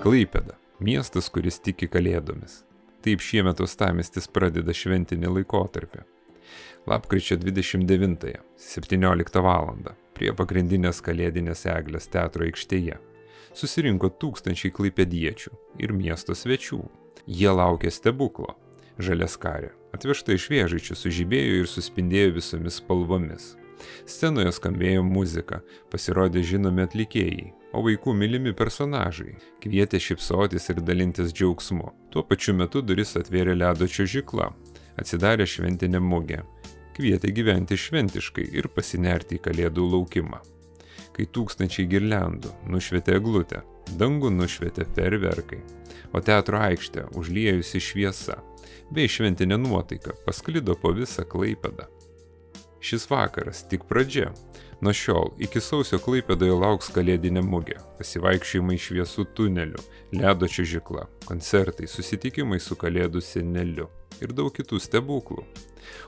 Klaipėda – miestas, kuris tiki kalėdomis. Taip šiemet uostamiestis pradeda šventinį laikotarpį. Lapkričio 29-ąją, 17 val. Prie pagrindinės kalėdinės eglės teatro aikštėje susirinko tūkstančiai klaipėdiečių ir miesto svečių. Jie laukė stebuklo. Žaliaskarė, atvežta iš Vėžaičių, sužibėjo ir suspindėjo visomis spalvomis. Scenoje skambėjo muzika, pasirodė žinomi atlikėjai, o vaikų mylimi personažai kvietė šypsotis ir dalintis džiaugsmu. Tuo pačiu metu duris atvėrė ledo čiuožykla, atsidarė šventinė mugė, kvietė gyventi šventiškai ir pasinerti į kalėdų laukimą. Kai tūkstančiai girliandų nušvietė eglutę, dangų nušvietė fejerverkai, o teatro aikštė užliejusi šviesa bei šventinė nuotaika pasklido po visą Klaipėdą. Šis vakaras tik pradžia. Nuo šiol iki sausio Klaipėdoje lauks kalėdinė mugė, pasivaikščiojimai šviesų tuneliu, ledo čiuožykla, koncertai, susitikimai su kalėdų seneliu ir daug kitų stebuklų.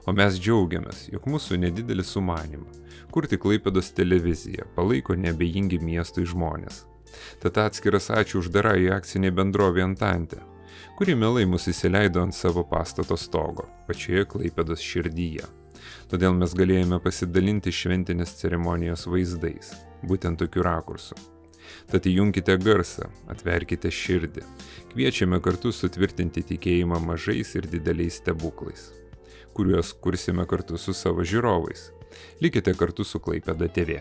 O mes džiaugiamės, jog mūsų nedidelį sumanymą kurti Klaipėdos televiziją palaiko neabejingi miestui žmonės. Tad atskiras ačiū uždarai akcinė bendrovė Antantė, kuri mielai mus įsileido ant savo pastato stogo, pačioje Klaipėdos širdyje. Todėl mes galėjome pasidalinti šventinės ceremonijos vaizdais, būtent tokiu rakursu. Tad įjunkite garsą, atverkite širdį, kviečiame kartu sutvirtinti tikėjimą mažais ir dideliais stebuklais, kuriuos kursime kartu su savo žiūrovais. Likite kartu su Klaipėda TV.